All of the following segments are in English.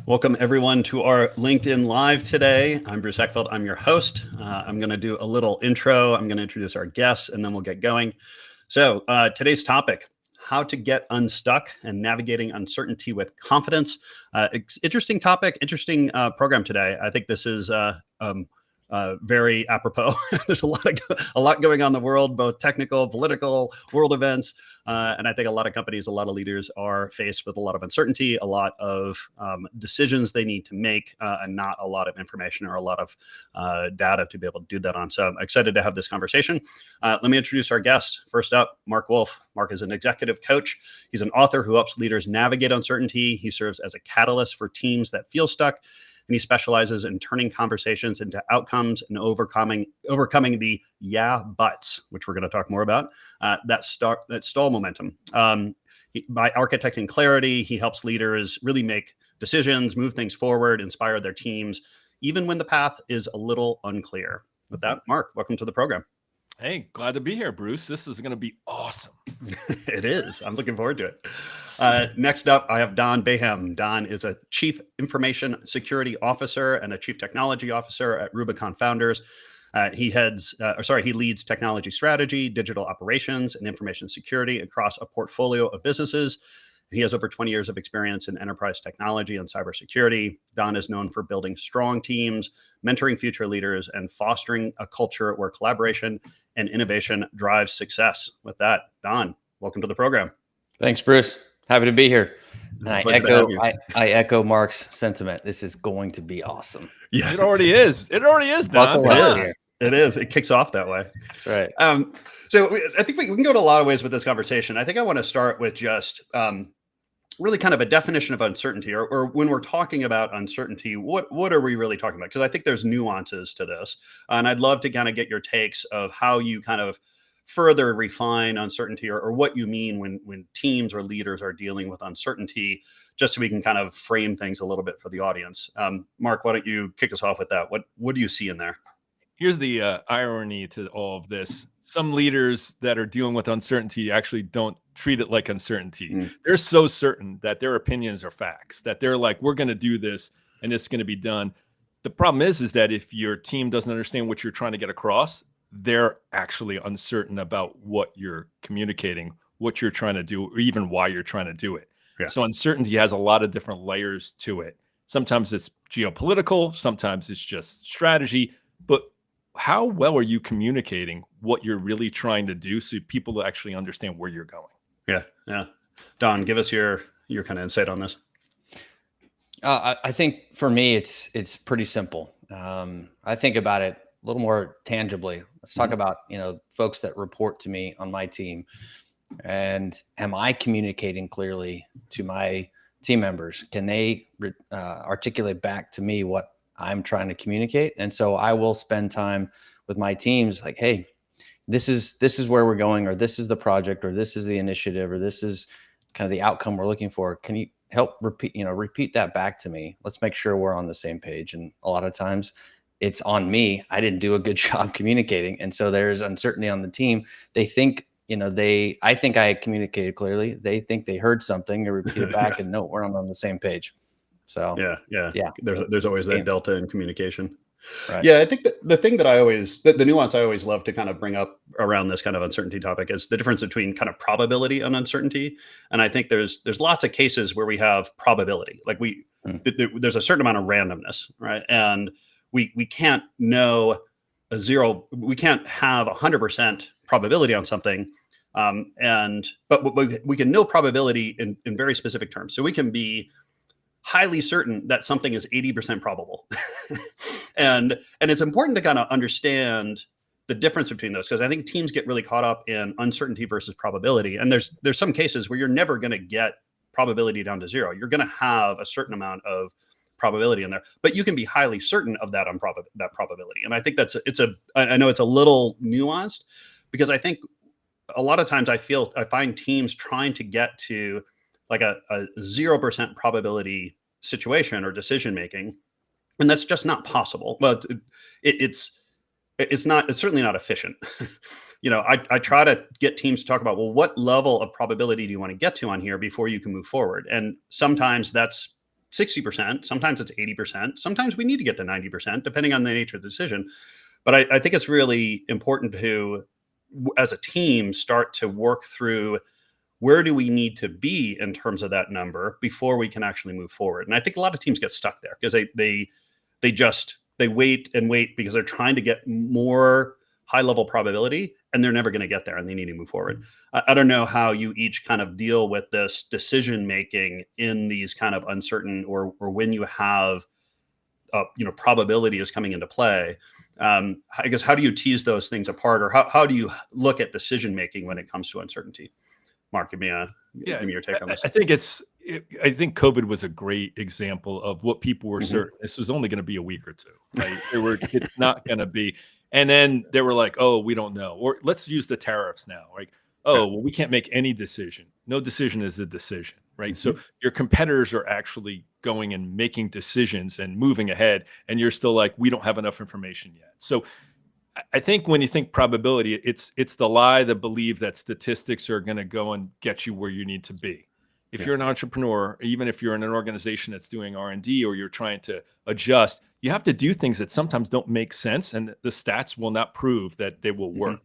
Welcome everyone to our LinkedIn Live today. I'm Bruce Eckfeld. I'm your host. I'm going to do a little intro. I'm going to introduce our guests and then we'll get going. So today's topic, how to get unstuck and navigating uncertainty with confidence. Interesting topic, interesting program today. I think this is very apropos. There's a lot going on in the world, both technical, political, world events. And I think a lot of companies, a lot of leaders are faced with a lot of uncertainty, a lot of decisions they need to make, and not a lot of information or a lot of data to be able to do that on. So I'm excited to have this conversation. Let me introduce our guest. First up, Mark Wolf. Mark is an executive coach. He's an author who helps leaders navigate uncertainty. He serves as a catalyst for teams that feel stuck, and he specializes in turning conversations into outcomes and overcoming the yeah buts, which we're going to talk more about, that stall momentum. By architecting clarity, he helps leaders really make decisions, move things forward, inspire their teams, even when the path is a little unclear. With that, Mark, welcome to the program. Hey, glad to be here, Bruce. This is going to be awesome. It is. I'm looking forward to it. Next up, I have Don Baham. Don is a Chief Information Security Officer and a Chief Technology Officer at Rubicon Founders. He leads technology strategy, digital operations, and information security across a portfolio of businesses. He has over 20 years of experience in enterprise technology and cybersecurity. Don is known for building strong teams, mentoring future leaders, and fostering a culture where collaboration and innovation drives success. With that, Don, welcome to the program. Thanks, Bruce. Happy to be here. And I echo Mark's sentiment. This is going to be awesome. Yeah, it already is. It already is, Don. It is. It kicks off that way. That's right. So I think we can go to a lot of ways with this conversation. I think I want to start with just really kind of a definition of uncertainty, or when we're talking about uncertainty, what are we really talking about? Because I think there's nuances to this. And I'd love to kind of get your takes of how you kind of further refine uncertainty or what you mean when teams or leaders are dealing with uncertainty, just so we can kind of frame things a little bit for the audience. Mark, why don't you kick us off with that? What do you see in there? Here's the irony to all of this. Some leaders that are dealing with uncertainty actually don't treat it like uncertainty. They're so certain that their opinions are facts, that they're like, we're going to do this and it's going to be done. The problem is that if your team doesn't understand what you're trying to get across, they're actually uncertain about what you're communicating, what you're trying to do, or even why you're trying to do it. Yeah. So uncertainty has a lot of different layers to it. Sometimes it's geopolitical, sometimes it's just strategy, but how well are you communicating what you're really trying to do so people actually understand where you're going? Yeah. Don, give us your kind of insight on this. I think for me, it's pretty simple. I think about it a little more tangibly. Let's talk about, folks that report to me on my team. And am I communicating clearly to my team members? Can they articulate back to me what I'm trying to communicate? And so I will spend time with my teams like, hey, this is where we're going, or this is the project, or this is the initiative, or this is kind of the outcome we're looking for. Can you help repeat that back to me? Let's make sure we're on the same page. And a lot of times it's on me. I didn't do a good job communicating. And so there's uncertainty on the team. They think, I think I communicated clearly. They think they heard something and repeat it back and no, we're not on the same page. So yeah. There's always that delta in communication. Right. Yeah, I think the thing that the nuance I always love to kind of bring up around this kind of uncertainty topic is the difference between kind of probability and uncertainty. And I think there's lots of cases where we have probability, like there's a certain amount of randomness, right? And we can't know we can't have 100% probability on something. But we can know probability in very specific terms. So we can be highly certain that something is 80% probable. and it's important to kind of understand the difference between those, because I think teams get really caught up in uncertainty versus probability. And there's some cases where you're never going to get probability down to zero. You're going to have a certain amount of probability in there, but you can be highly certain of that that probability. And I think I know it's a little nuanced, because I think a lot of times I find teams trying to get to like a 0% probability situation or decision making, and that's just not possible. But it's certainly not efficient. I try to get teams to talk about, well, what level of probability do you want to get to on here before you can move forward? And sometimes that's 60%, sometimes it's 80%, sometimes we need to get to 90%, depending on the nature of the decision. But I think it's really important to, as a team, start to work through where do we need to be in terms of that number before we can actually move forward. And I think a lot of teams get stuck there because they wait and wait because they're trying to get more high level probability, and they're never going to get there, and they need to move forward. I don't know how you each kind of deal with this decision making in these kind of uncertain, or when you have probability is coming into play. I guess, how do you tease those things apart, or how do you look at decision making when it comes to uncertainty? Mark, give me your take on this. I think I think COVID was a great example of what people were certain. This was only going to be a week or two, right? It's not going to be. And then they were like, oh, we don't know. Or let's use the tariffs now. Like, oh, well, we can't make any decision. No decision is a decision, right? So your competitors are actually going and making decisions and moving ahead. And you're still like, we don't have enough information yet. So I think when you think probability, it's the lie that believe that statistics are going to go and get you where you need to be. If you're an entrepreneur, even if you're in an organization that's doing R&D, or you're trying to adjust, you have to do things that sometimes don't make sense, and the stats will not prove that they will work.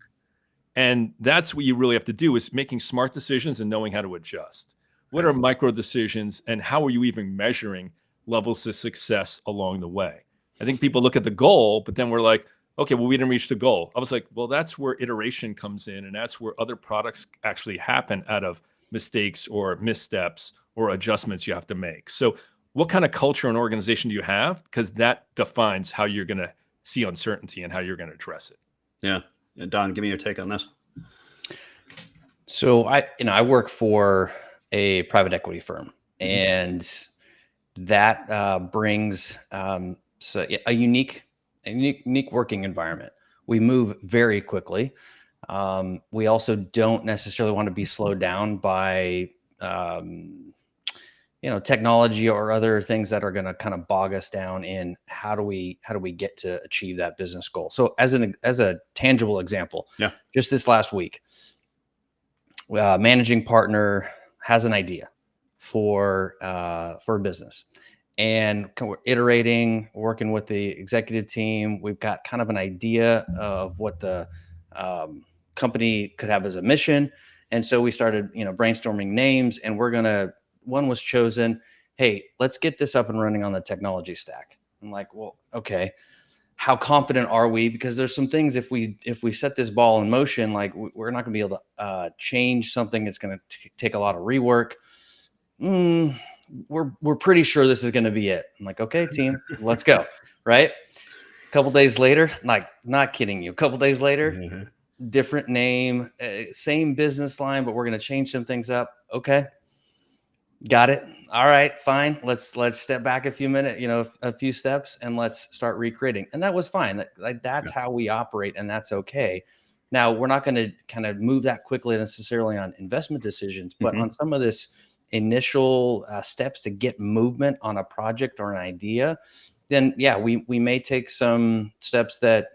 And that's what you really have to do, is making smart decisions and knowing how to adjust. What are micro decisions, and how are you even measuring levels of success along the way? I think people look at the goal, but then we're like, okay, well, we didn't reach the goal. I was like, well, that's where iteration comes in, and that's where other products actually happen out of mistakes or missteps or adjustments you have to make. So what kind of culture and organization do you have? Because that defines how you're going to see uncertainty and how you're going to address it. Yeah. Don, give me your take on this. So I work for a private equity firm, and that brings a unique working environment. We move very quickly. We also don't necessarily want to be slowed down by, technology or other things that are going to kind of bog us down in how do we get to achieve that business goal. So as a tangible example, just this last week, managing partner has an idea for a business. And we're iterating, working with the executive team. We've got kind of an idea of what the company could have as a mission. And so we started, brainstorming names, and one was chosen. Hey, let's get this up and running on the technology stack. I'm like, well, okay, how confident are we? Because there's some things, if we set this ball in motion, like we're not gonna be able to change something. It's going to take a lot of rework. We're pretty sure this is going to be it. I'm like, okay, team, let's go. Right. A couple days later, like, not kidding you. A couple days later, different name, same business line, but we're going to change some things up. Okay. Got it. All right, fine. Let's step back a few minutes, a few steps, and let's start recreating. And that was fine. That's how we operate, and that's okay. Now, we're not going to kind of move that quickly necessarily on investment decisions, but on some of this initial steps to get movement on a project or an idea, then we may take some steps that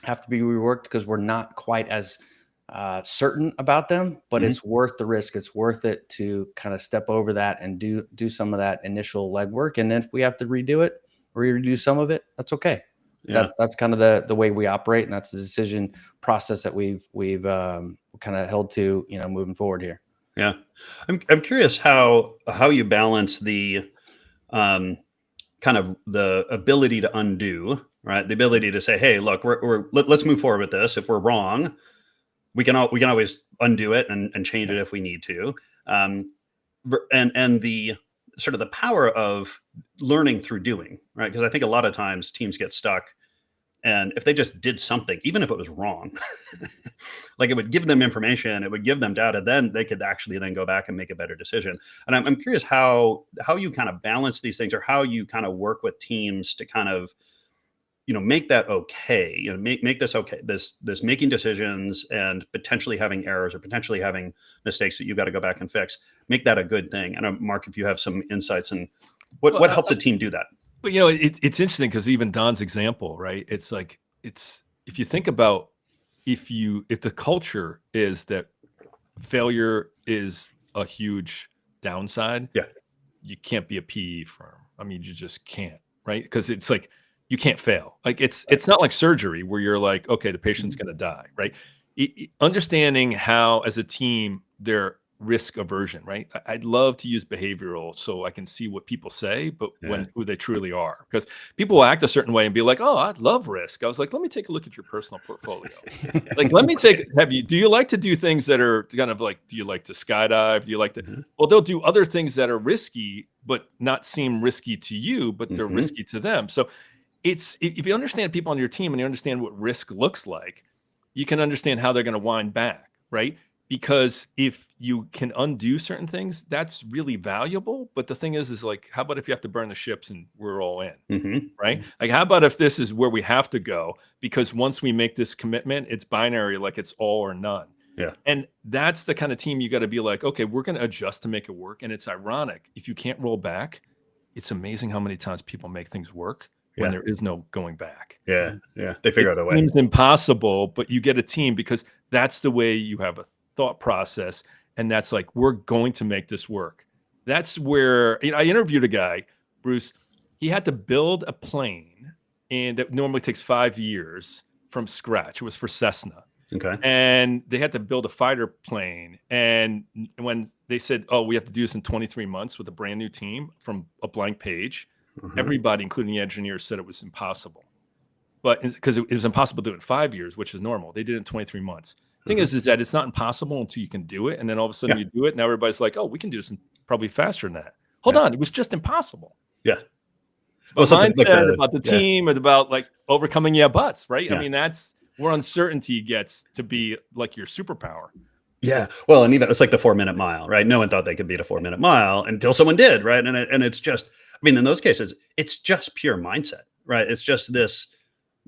have to be reworked because we're not quite as certain about them, but it's worth the risk. It's worth it to kind of step over that and do some of that initial legwork. And then if we have to redo it or redo some of it, that's okay. That's kind of the way we operate, and that's the decision process that we've kind of held to, moving forward here. Yeah, I'm curious how you balance the kind of the ability to undo, right? The ability to say, hey, look, let's move forward with this. If we're wrong, we can always undo it and change it if we need to. And the sort of the power of learning through doing, right? Because I think a lot of times teams get stuck, and if they just did something, even if it was wrong, like, it would give them information, it would give them data, then they could actually then go back and make a better decision. And I'm curious how you kind of balance these things, or how you kind of work with teams to kind of, make that okay, make this okay, this making decisions and potentially having errors or potentially having mistakes that you've got to go back and fix, make that a good thing. And Mark, if you have some insights in what helps a team do that. But it's interesting because even Don's example, right? It's like, if you think about, if the culture is that failure is a huge downside, you can't be a PE firm, I mean, you just can't, right? Because it's like you can't fail. Like it's not like surgery where you're like, okay, the patient's going to die, right? Understanding how, as a team, their risk aversion, right? I'd love to use behavioral so I can see what people say, but who they truly are, because people will act a certain way and be like, "Oh, I love risk." I was like, "Let me take a look at your personal portfolio. Like, let me take. Do you like to do things that are kind of like? Do you like to skydive? Do you like to? Well, they'll do other things that are risky, but not seem risky to you, but they're risky to them. So it's if you understand people on your team and you understand what risk looks like, you can understand how they're going to wind back, right? Because if you can undo certain things, that's really valuable. But the thing is like, how about if you have to burn the ships and we're all in, right? Like, how about if this is where we have to go? Because once we make this commitment, it's binary, like it's all or none. Yeah. And that's the kind of team you got to be like, okay, we're going to adjust to make it work. And it's ironic. If you can't roll back, it's amazing how many times people make things work when there is no going back. Yeah. They figure out a way. It seems impossible, but you get a team because that's the way you have a thought process. And that's like, we're going to make this work. That's where, I interviewed a guy, Bruce, he had to build a plane, and that normally takes 5 years from scratch. It was for Cessna. Okay. And they had to build a fighter plane. And when they said, oh, we have to do this in 23 months with a brand new team from a blank page, everybody, including the engineers, said it was impossible. But because it was impossible to do it in 5 years, which is normal. They did it in 23 months. Thing is that it's not impossible until you can do it. And then all of a sudden you do it. Now everybody's like, oh, we can do this in probably faster than that. Hold on. It was just impossible. Yeah. Well, mindset, about the team, it's about like overcoming buts, right? I mean, that's where uncertainty gets to be like your superpower. Yeah. Well, and even it's like the 4-minute mile, right? No one thought they could beat a 4-minute mile until someone did, right? And it's just, I mean, in those cases, it's just pure mindset, right? It's just this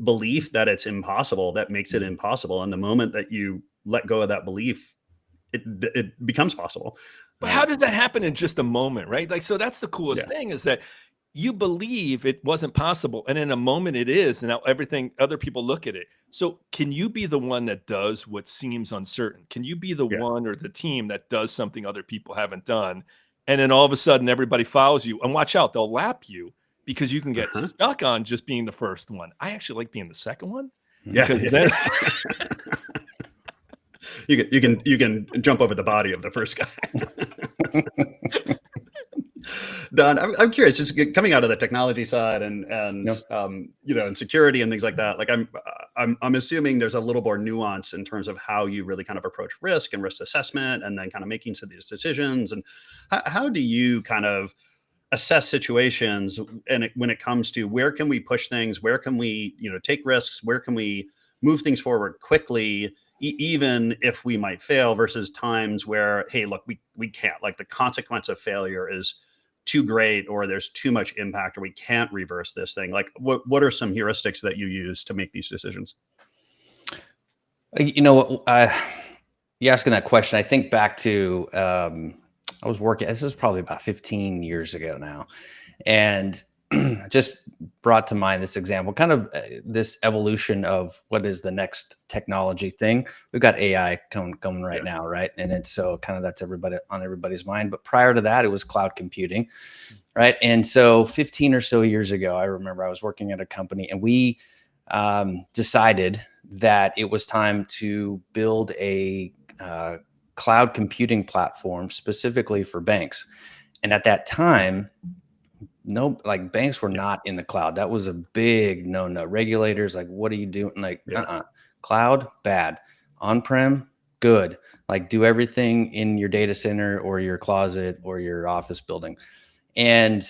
belief that it's impossible that makes it impossible. And the moment that you let go of that belief, it becomes possible. But how does that happen in just a moment, right? Like, so that's the coolest thing, is that you believe it wasn't possible, and in a moment it is, and now other people look at it. So can you be the one that does what seems uncertain? Can you be the one or the team that does something other people haven't done? And then all of a sudden everybody follows you, and watch out, they'll lap you because you can get stuck on just being the first one. I actually like being the second one. Because then you can jump over the body of the first guy. Don, I'm curious, just coming out of the technology side and and security and things like that. Like I'm assuming there's a little more nuance in terms of how you really kind of approach risk and risk assessment, and then kind of making some of these decisions. And how do you kind of assess situations, and when it comes to where can we push things, where can we take risks, where can we move things forward quickly, even if we might fail, versus times where, hey, look, we can't, like the consequence of failure is too great, or there's too much impact, or we can't reverse this thing. Like what are some heuristics that you use to make these decisions? You asking that question, I think back to I was working, this is probably about 15 years ago now, and just brought to mind this example, kind of this evolution of what is the next technology thing. We've got AI coming right now, right? And it's so kind of that's on everybody's mind. But prior to that, it was cloud computing, right? And so 15 or so years ago, I remember I was working at a company, and we decided that it was time to build a cloud computing platform specifically for banks. And at that time, banks were not in the cloud. That was a big no. Regulators, like, what are you doing? Like, cloud, bad. On-prem, good. Like, do everything in your data center or your closet or your office building. And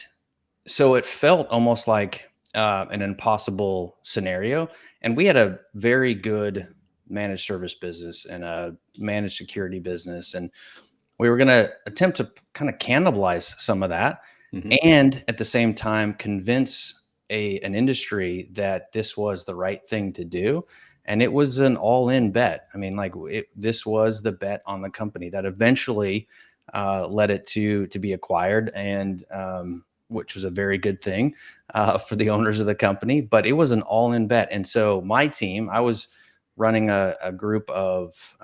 so it felt almost like an impossible scenario. And we had a very good managed service business and a managed security business. And we were going to attempt to kind of cannibalize some of that. And at the same time, convince an industry that this was the right thing to do. And it was an all-in bet. I mean, this was the bet on the company that eventually led it to be acquired, and which was a very good thing for the owners of the company. But it was an all-in bet. And so my team, I was running a group of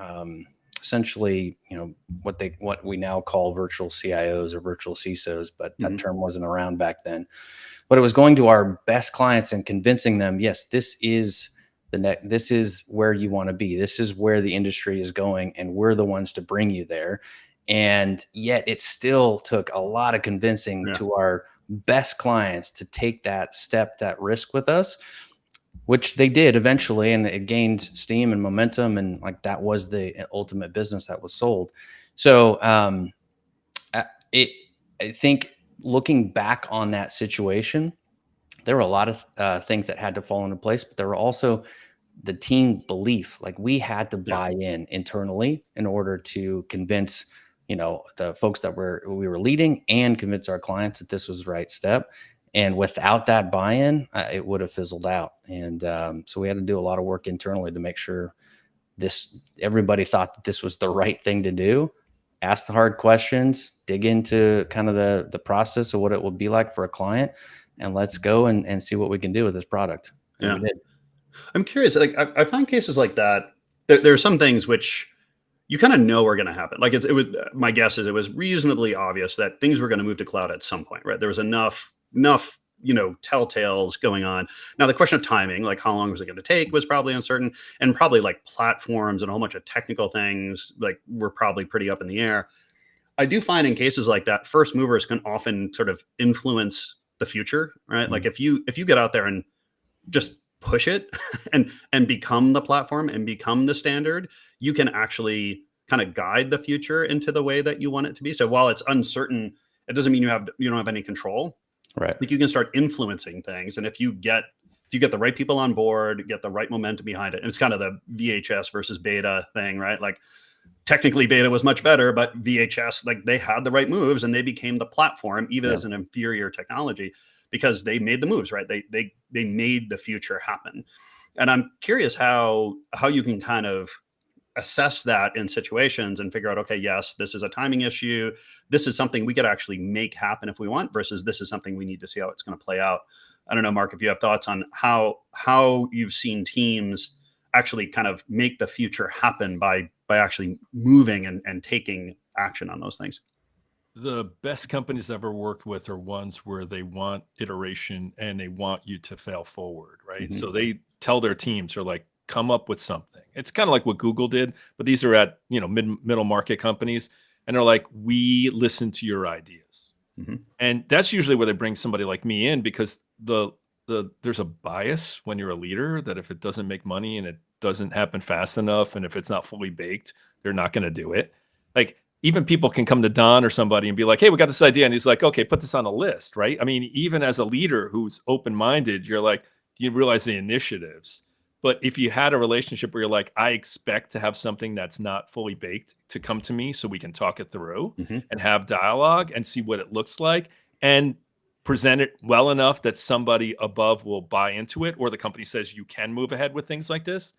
essentially, what we now call virtual CIOs or virtual CISOs, but that term wasn't around back then. But it was going to our best clients and convincing them, yes, this is this is where you want to be. This is where the industry is going, and we're the ones to bring you there. And yet it still took a lot of convincing to our best clients to take that step, that risk with us, which they did eventually. And it gained steam and momentum. And like, that was the ultimate business that was sold. So I think looking back on that situation, there were a lot of things that had to fall into place, but there were also the team belief. Like, we had to buy in internally in order to convince, the folks that we were leading, and convince our clients that this was the right step. And without that buy-in, it would have fizzled out. And so we had to do a lot of work internally to make sure everybody thought that this was the right thing to do. Ask the hard questions, dig into kind of the process of what it will be like for a client, and let's go and see what we can do with this product. And we did. I'm curious, like, I find cases like that, there are some things which you kind of know are going to happen. Like, it was, my guess is it was reasonably obvious that things were going to move to cloud at some point, right? There was enough, telltales going on. Now, the question of timing, like how long was it going to take, was probably uncertain, and probably like platforms and a whole bunch of technical things, like, were probably pretty up in the air. I do find in cases like that, first movers can often sort of influence the future, right? Like, if you get out there and just push it and become the platform and become the standard, you can actually kind of guide the future into the way that you want it to be. So while it's uncertain, it doesn't mean you don't have any control. Right. Like, you can start influencing things. And if you get the right people on board, get the right momentum behind it, and it's kind of the VHS versus beta thing, right? Like, technically beta was much better, but VHS, like, they had the right moves and they became the platform, even as an inferior technology, because they made the moves, right? They made the future happen. And I'm curious how you can kind of assess that in situations and figure out, okay, yes, this is a timing issue. This is something we could actually make happen if we want, versus this is something we need to see how it's going to play out. I don't know, Mark, if you have thoughts on how you've seen teams actually kind of make the future happen by actually moving and taking action on those things. The best companies I've ever worked with are ones where they want iteration and they want you to fail forward, right? So they tell their teams, they're like, come up with something. It's kind of like what Google did, but these are at, middle market companies. And they're like, we listen to your ideas. And that's usually where they bring somebody like me in, because there's a bias when you're a leader that if it doesn't make money and it doesn't happen fast enough, and if it's not fully baked, they're not going to do it. Like, even people can come to Don or somebody and be like, hey, we got this idea. And he's like, okay, put this on a list, right? I mean, even as a leader who's open-minded, you're like, you realize the initiatives. But if you had a relationship where you're like, I expect to have something that's not fully baked to come to me so we can talk it through and have dialogue and see what it looks like and present it well enough that somebody above will buy into it, or the company says you can move ahead with things like this,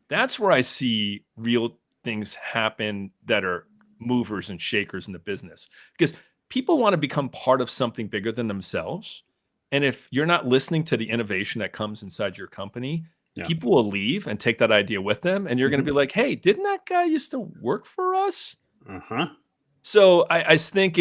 that's where I see real things happen that are movers and shakers in the business, because people want to become part of something bigger than themselves. And if you're not listening to the innovation that comes inside your company, people will leave and take that idea with them. And you're going to be like, hey, didn't that guy used to work for us? So I think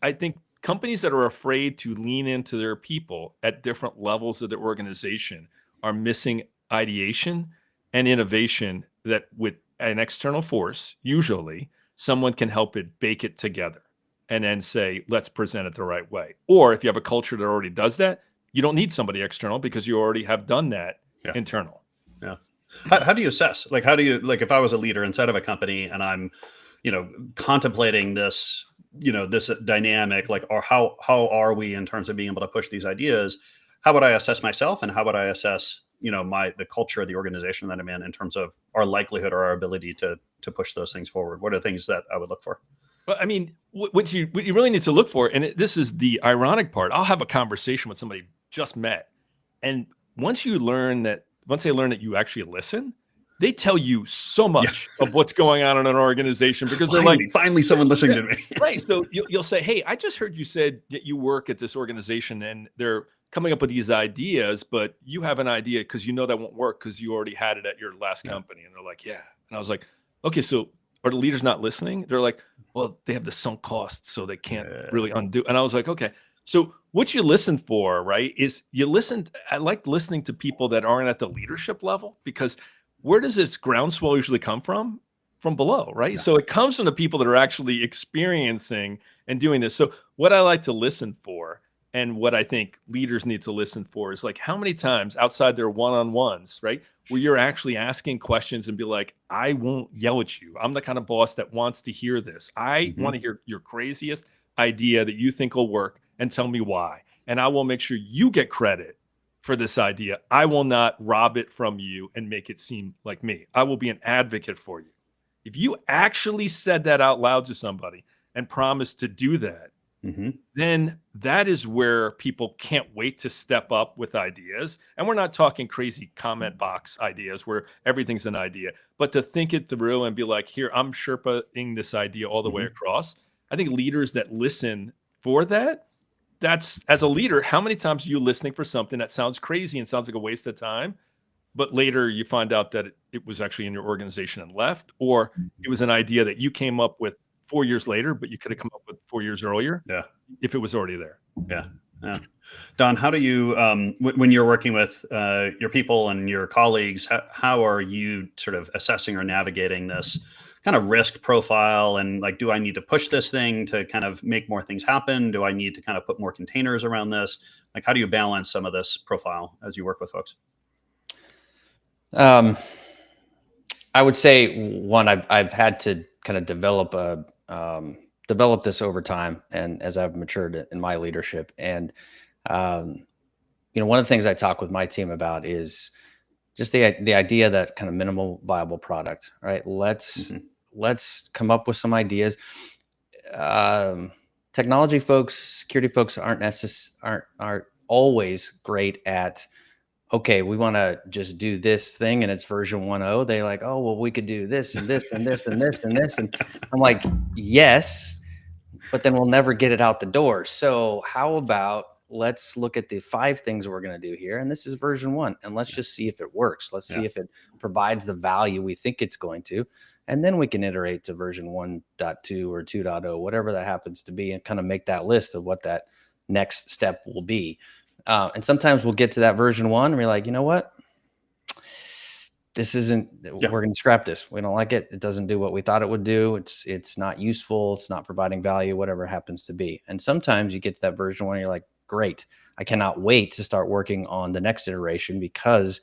I think companies that are afraid to lean into their people at different levels of their organization are missing ideation and innovation that with an external force, usually someone can help it bake it together and then say, let's present it the right way. Or if you have a culture that already does that, you don't need somebody external because you already have done that internal. Yeah. How do you assess? Like, if I was a leader inside of a company and I'm, contemplating this, this dynamic, like, or how are we in terms of being able to push these ideas? How would I assess myself, and how would I assess, the culture of the organization that I'm in terms of our likelihood or our ability to push those things forward? What are things that I would look for? Well, I mean, what you really need to look for, and this is the ironic part. I'll have a conversation with somebody just met, and once they learn that you actually listen, they tell you so much of what's going on in an organization, because they're like, finally someone listening to me. Right. So you'll say, hey, I just heard you said that you work at this organization and they're coming up with these ideas, but you have an idea because that won't work because you already had it at your last company. And they're like, yeah. And I was like, okay, so are the leaders not listening? They're like, well, they have the sunk costs, so they can't really undo. And I was like, okay, so what you listen for, right, is you listen. I like listening to people that aren't at the leadership level, because where does this groundswell usually come from? From below, right? Yeah. So it comes from the people that are actually experiencing and doing this. So what I like to listen for, and what I think leaders need to listen for, is like, how many times outside their one-on-ones, right, where you're actually asking questions and be like, I won't yell at you. I'm the kind of boss that wants to hear this. I want to hear your craziest idea that you think will work, and tell me why. And I will make sure you get credit for this idea. I will not rob it from you and make it seem like me. I will be an advocate for you. If you actually said that out loud to somebody and promised to do that, then that is where people can't wait to step up with ideas. And we're not talking crazy comment box ideas where everything's an idea, but to think it through and be like, here, I'm Sherpa-ing this idea all the way across. I think leaders that listen for that, that's, as a leader, how many times are you listening for something that sounds crazy and sounds like a waste of time, but later you find out that it was actually in your organization and left, or it was an idea that you came up with 4 years later, but you could have come up with 4 years earlier. Yeah. If it was already there. Yeah. Yeah. Don, how do you, when you're working with your people and your colleagues, how are you sort of assessing or navigating this kind of risk profile? And like, do I need to push this thing to kind of make more things happen? Do I need to kind of put more containers around this? Like, how do you balance some of this profile as you work with folks? I would say, one, I've had to kind of develop this over time, and as I've matured in my leadership. And one of the things I talk with my team about is just the idea that kind of minimal viable product, right? Let's come up with some ideas. Technology folks, security folks aren't always great at, okay, we want to just do this thing and it's version 1.0. They like, oh, well, we could do this and this and this and this and this. And I'm like, yes, but then we'll never get it out the door. So how about let's look at the 5 things we're going to do here. And this is version 1. And let's just see if it works. Let's see if it provides the value we think it's going to. And then we can iterate to version 1.2 or 2.0, whatever that happens to be, and kind of make that list of what that next step will be. And sometimes we'll get to that version 1 and we're like, you know what? This isn't, we're going to scrap this. We don't like it. It doesn't do what we thought it would do. It's not useful. It's not providing value, whatever it happens to be. And sometimes you get to that version 1 and you're like, great, I cannot wait to start working on the next iteration, because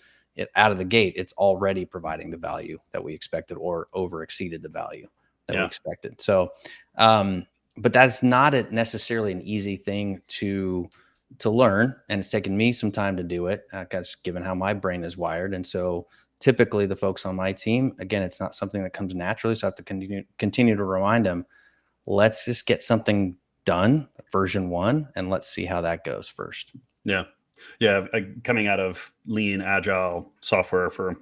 out of the gate, it's already providing the value that we expected or over exceeded the value that we expected. So, but that's not necessarily an easy thing to learn. And it's taken me some time to do it, given how my brain is wired. And so typically the folks on my team, again, it's not something that comes naturally. So I have to continue to remind them, let's just get something done, version 1, and let's see how that goes first. Yeah. Yeah. Coming out of lean, agile software for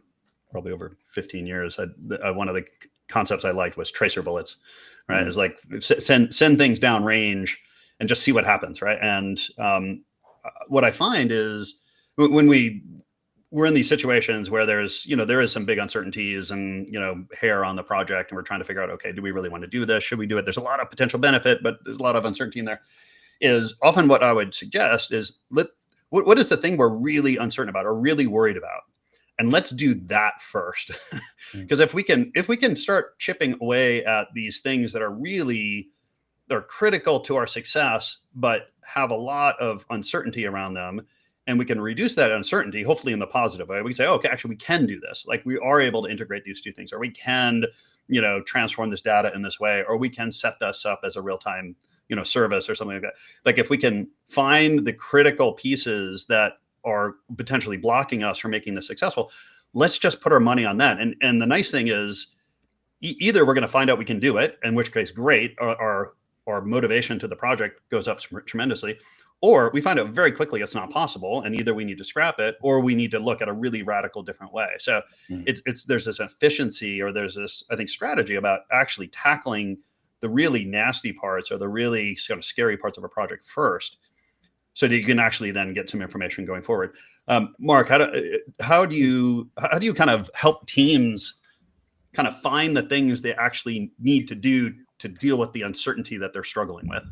probably over 15 years, one of the concepts I liked was tracer bullets, right? It's like send things down range and just see what happens, right? And what I find is when we're in these situations where there is some big uncertainties and hair on the project, and we're trying to figure out, okay, do we really want to do this? Should we do it? There's a lot of potential benefit, but there's a lot of uncertainty in there. Is often what I would suggest is what is the thing we're really uncertain about or really worried about, and let's do that first. Because if we can start chipping away at these things that are critical to our success, but have a lot of uncertainty around them, and we can reduce that uncertainty, hopefully in the positive way. We can say, oh, okay, actually, we can do this. Like, we are able to integrate these 2 things, or we can, transform this data in this way, or we can set this up as a real-time, service or something like that. Like, if we can find the critical pieces that are potentially blocking us from making this successful, let's just put our money on that. And the nice thing is, either we're going to find out we can do it, in which case, great, our motivation to the project goes up tremendously, or we find out very quickly it's not possible, and either we need to scrap it or we need to look at a really radical different way. So there's this efficiency, or there's this, I think, strategy about actually tackling the really nasty parts or the really sort of scary parts of a project first, so that you can actually then get some information going forward. Mark, how do you kind of help teams kind of find the things they actually need to do to deal with the uncertainty that they're struggling with.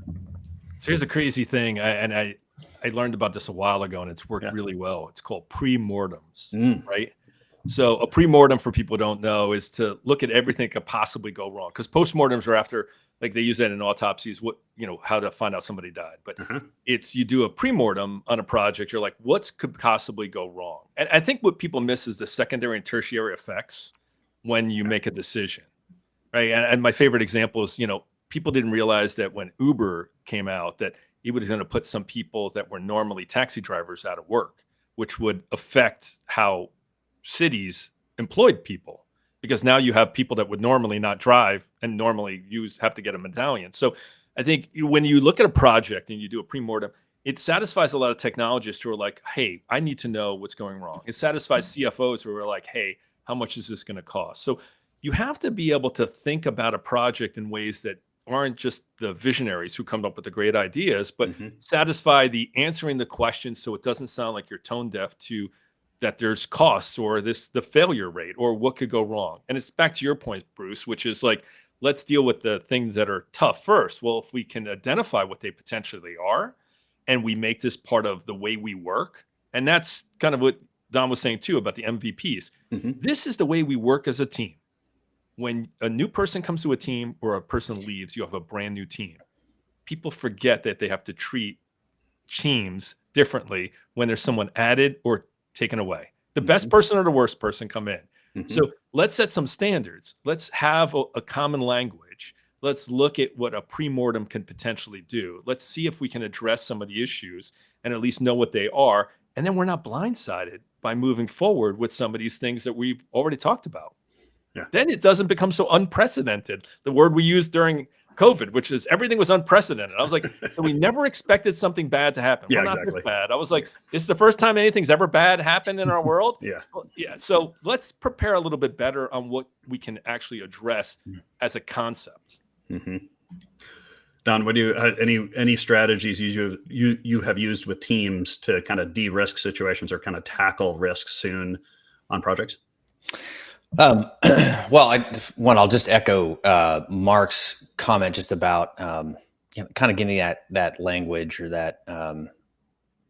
So here's a crazy thing, I learned about this a while ago, and it's worked really well. It's called pre-mortems, right? So a pre-mortem, for people who don't know, is to look at everything that could possibly go wrong. Because post-mortems are after, like they use that in autopsies, how to find out somebody died. But it's, you do a pre-mortem on a project, you're like, what could possibly go wrong? And I think what people miss is the secondary and tertiary effects when you make a decision, right? And my favorite example is, people didn't realize that when Uber came out, that it was going to put some people that were normally taxi drivers out of work, which would affect how cities employed people, because now you have people that would normally not drive and normally have to get a medallion. So I think when you look at a project and you do a pre-mortem, it satisfies a lot of technologists who are like, hey, I need to know what's going wrong. It satisfies CFOs who are like, hey, how much is this going to cost? So you have to be able to think about a project in ways that aren't just the visionaries who come up with the great ideas, but satisfy the answering the questions, so it doesn't sound like you're tone deaf to that there's costs or the failure rate or what could go wrong. And it's back to your point, Bruce, which is like, let's deal with the things that are tough first. Well, if we can identify what they potentially are, and we make this part of the way we work, and that's kind of what Don was saying too about the MVPs. This is the way we work as a team. When a new person comes to a team or a person leaves, you have a brand new team. People forget that they have to treat teams differently when there's someone added or taken away. The best person or the worst person come in. So let's set some standards. Let's have a common language. Let's look at what a pre-mortem can potentially do. Let's see if we can address some of the issues and at least know what they are. And then we're not blindsided by moving forward with some of these things that we've already talked about. Then it doesn't become so unprecedented. The word we used during COVID, which is everything was unprecedented. I was like, so we never expected something bad to happen. Well, not this bad. I was like, this is the first time anything's ever bad happened in our world. Well, so let's prepare a little bit better on what we can actually address as a concept. Don, what do you any strategies you have used with teams to kind of de-risk situations or kind of tackle risks soon on projects? Well, I'll just echo Mark's comment just about kind of getting that language or that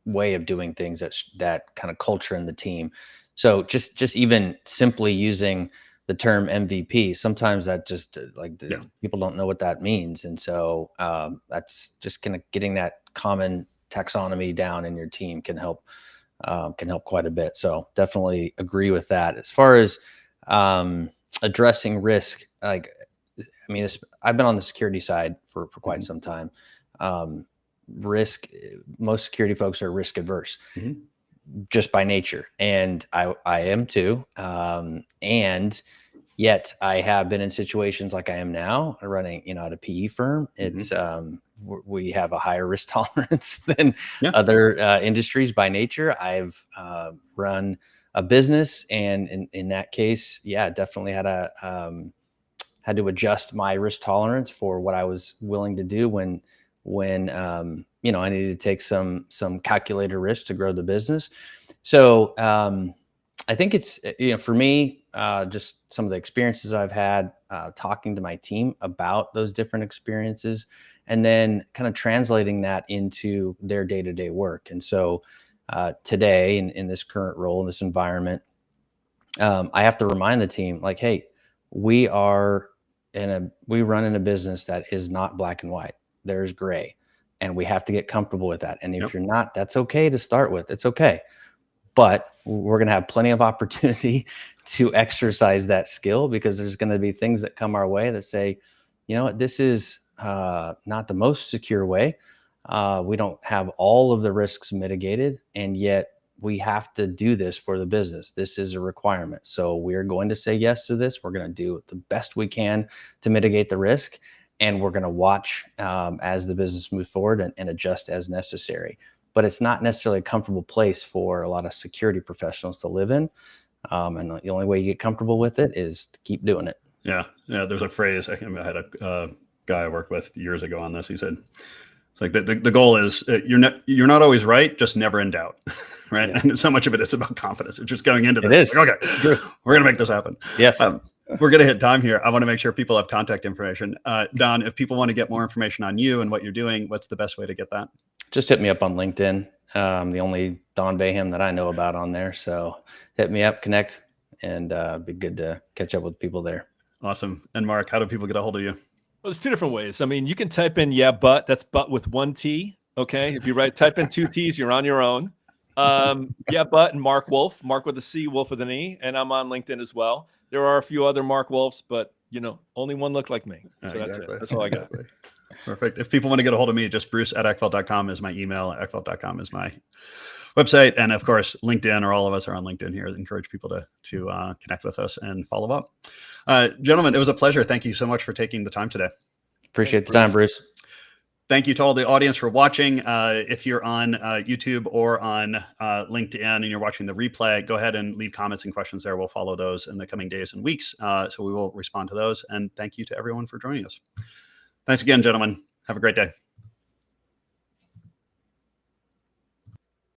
way of doing things, that kind of culture in the team. So just even simply using the term MVP, sometimes that just people don't know what that means, and so that's just kind of getting that common taxonomy down in your team can help quite a bit. So definitely agree with that. As far as addressing risk, I've been on the security side for quite some time. Risk, most security folks are risk adverse just by nature. And I am too. And yet I have been in situations like I am now running, at a PE firm. It's, we have a higher risk tolerance than other industries by nature. I've run a business, and in that case, definitely had to adjust my risk tolerance for what I was willing to do when I needed to take some calculated risk to grow the business. So I think it's for me, just some of the experiences I've had talking to my team about those different experiences, and then kind of translating that into their day-to-day work. And so today in this current role, in this environment, I have to remind the team, like, hey, we run in a business that is not black and white. There's gray, and we have to get comfortable with that. And if you're not, that's okay to start with. It's okay. But we're going to have plenty of opportunity to exercise that skill, because there's going to be things that come our way that say, this is not the most secure way. We don't have all of the risks mitigated, and yet we have to do this for the business. This is a requirement. So we're going to say yes to this. We're going to do the best we can to mitigate the risk, and we're going to watch as the business moves forward and adjust as necessary. But it's not necessarily a comfortable place for a lot of security professionals to live in. And the only way you get comfortable with it is to keep doing it. Yeah. There's a phrase. I had a guy I worked with years ago on this. He said, it's like the goal is you're not always right, just never in doubt. Right. Yeah. And so much of it is about confidence. It's just going into this. It is. Like, okay, we're going to make this happen. Yes. We're going to hit time here. I want to make sure people have contact information. Don, if people want to get more information on you and what you're doing, what's the best way to get that? Just hit me up on LinkedIn. The only Don Baham that I know about on there. So hit me up, connect, and be good to catch up with people there. Awesome. And Mark, how do people get a hold of you? Well, there's two different ways. I mean, you can type in but. That's but with one T. Okay. If you type in two T's, you're on your own. But and Mark Wolf, Mark with a C, Wolf with an E. And I'm on LinkedIn as well. There are a few other Mark Wolfs, but only one looked like me. So that's it. That's all I got. Perfect. If people want to get a hold of me, just bruce@eckfeldt.com is my email. Eckfeldt.com is my website. And of course, LinkedIn, or all of us are on LinkedIn here. I encourage people to connect with us and follow up. Gentlemen, it was a pleasure. Thank you so much for taking the time today. Appreciate the time, Bruce. Thank you to all the audience for watching. If you're on YouTube or on LinkedIn and you're watching the replay, go ahead and leave comments and questions there. We'll follow those in the coming days and weeks. So we will respond to those. And thank you to everyone for joining us. Thanks again, gentlemen. Have a great day.